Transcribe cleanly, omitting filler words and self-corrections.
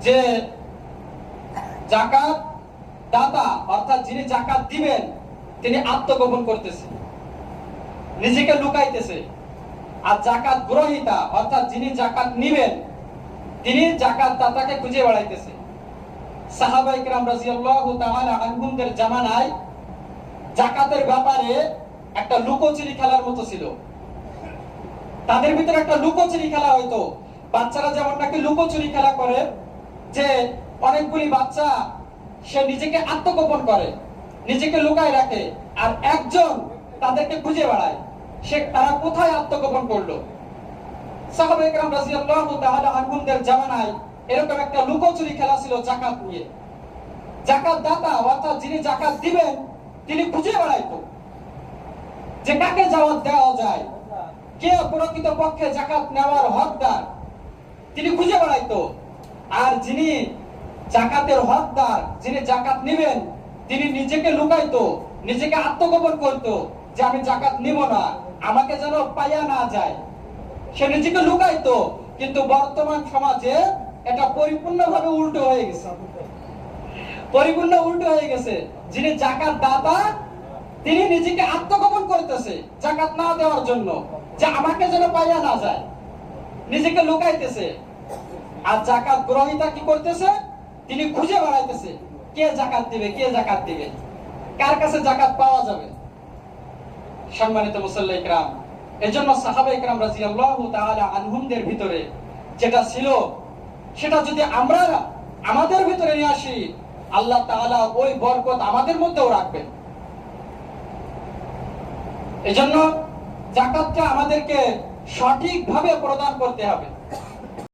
যে যাকাত দাতা অর্থাৎ যিনি যাকাত দিবেন তিনি আত্মগোপন করতেছে, নিজেকে লুকাইতেছে। আর যাকাত গ্রহীতা অর্থাৎ যিনি যাকাত নিবেন তিনি যাকাত দাতাকে খুঁজে বেড়াইতেছে। সাহাবায়ে কেরাম রাদিয়াল্লাহু তাআলা আনহুমদের জামানায় যাকাতের ব্যাপারে একটা লুকোচুরি খেলার মতো ছিল। তাদের ভিতরে একটা লুকোচুরি খেলা হয়তো, বাচ্চারা যেমন নাকি লুকোচুরি খেলা করে, যে অনেকগুলি বাচ্চা সে নিজেকে আত্মগোপন করে, নিজেকে লুকায় রাখে, আর একজন তাদেরকে খুঁজে বেড়ায় সে তারা কোথায় আত্মগোপন করলো। সাহাবায়ে কেরাম রাদিয়াল্লাহু তাআলা আনহুমদের জামানায় এরকম একটা লুকোচুরি খেলা ছিল যাকাত নিয়ে। যাকাত দাতা অর্থাৎ যিনি যাকাত দিবেন তিনি খুঁজে বেড়াইতো যে কাকে যাওয়াত দেওয়া যায়, কে প্রকৃত পক্ষে যাকাত নেওয়ার হকদার, তিনি খুঁজে বেড়াইতো। আর যিনি যাকাতের হকদার, যিনি যাকাত নেবেন তিনি নিজেকে লুকাইতো, নিজেকে আত্মগোপন করতো যে আমি যাকাত নিব না, আমাকে যেন পাইয়া না যায়, সে নিজেকে লুকাইতো। কিন্তু বর্তমান সমাজে এটা পরিপূর্ণভাবে উল্টো হয়ে গেছে, পরিপূর্ণ উল্টো হয়ে গেছে। যিনি যাকাত দাতা তিনি নিজেকে আত্মগোপন করতেছে যাকাত না দেওয়ার জন্য, যে আমাকে যেন পাইয়া না যায়, নিজেকে লুকাইতেছে। আর যাকাত গ্রহীতা কি করতেছে, তিনি খুঁজে বেড়াইতেছে কে যাকাত দিবে, কে যাকাত দিবে, কার কাছে যাকাত পাওয়া যাবে। সম্মানিত মুসল্লি কিরাম, এজন্য সাহাবায়ে কিরাম রাদিয়াল্লাহু তাআলা আনহুমদের ভিতরে যেটা ছিল সেটা যদি আমরা আমাদের ভিতরে নিয়ে আসি, আল্লাহ তাআলা ওই বরকত আমাদের মধ্যেও রাখবেন। এজন্য যাকাতটা আমাদেরকে সঠিকভাবে প্রদান করতে হবে।